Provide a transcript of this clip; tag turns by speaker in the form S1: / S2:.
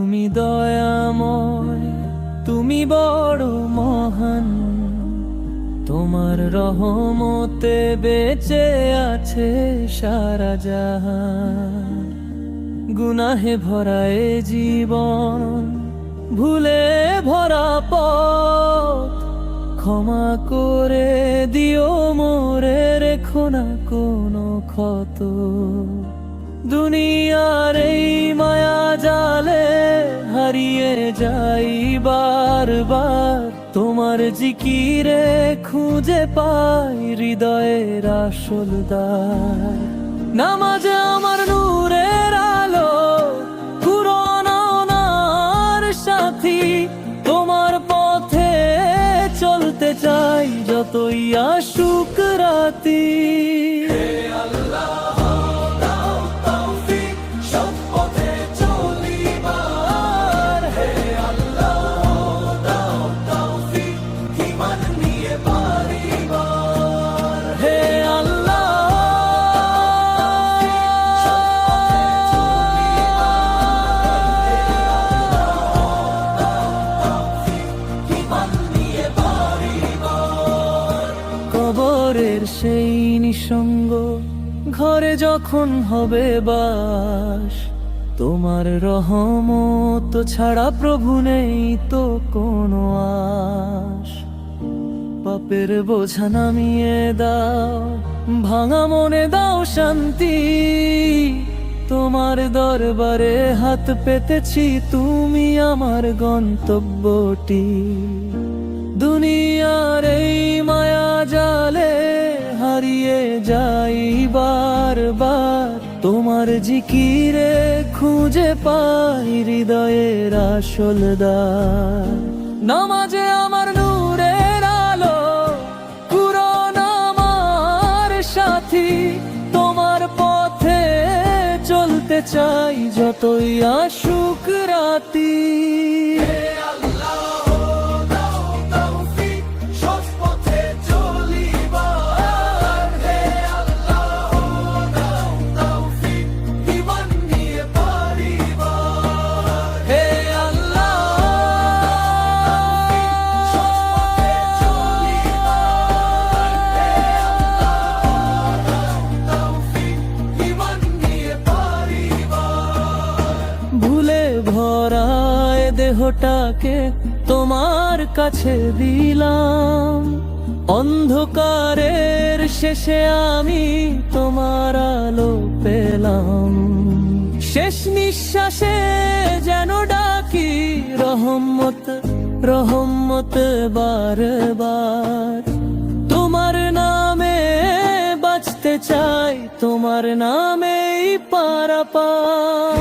S1: তুমি দয়াময়, তুমি বড় মহান, তোমার রহমতে বেঁচে আছে সারা জাহান। গুনাহে ভরা এ জীবন, ভুলে ভরা পথ, ক্ষমা করে দিও মোরে, রেখো না কোনো ক্ষত। দুনিয়ার এই মায়া জালে হারিয়ে যাই বারবার, তোমার জিকিরে খুঁজে পাই হৃদয়ের আসল দ্বার। নামাজে আমার নূরের আলো, কুরআন ওনার সাথী, তোমার পথে চলতে চাই যতই আসুক রাতি। কবরের সেই নিঃসঙ্গ ঘরে যখন হবে বাস, তোমার রহমত ছাড়া প্রভু নেই তো কোনো আশ। পাপের বোঝা নামিয়ে দাও, ভাঙা মনে দাও শান্তি, তোমার দরবারে হাত পেতেছি, তুমি আমার গন্তব্যটি। দুনিয়ার এই মায়া জালে হারিয়ে যাই বারবার, তোমার জিকিরে খুঁজে পাই হৃদয়ের আসল দ্বার। নামাজে আমার নূরের আলো, কুরআন আমার সাথী, তোমার পথে চলতে চাই যতই আসুক রাতি। ভুলে ভরায় দেহটাকে তোমার কাছে দিলাম, অন্ধকারের শেষে আমি তোমার আলো পেলাম। শেষ নিঃশ্বাসে যেন ডাকি রহমত রহমত বারবার, তোমার নামে বাঁচতে চাই, তোমার নামেই পারাপার।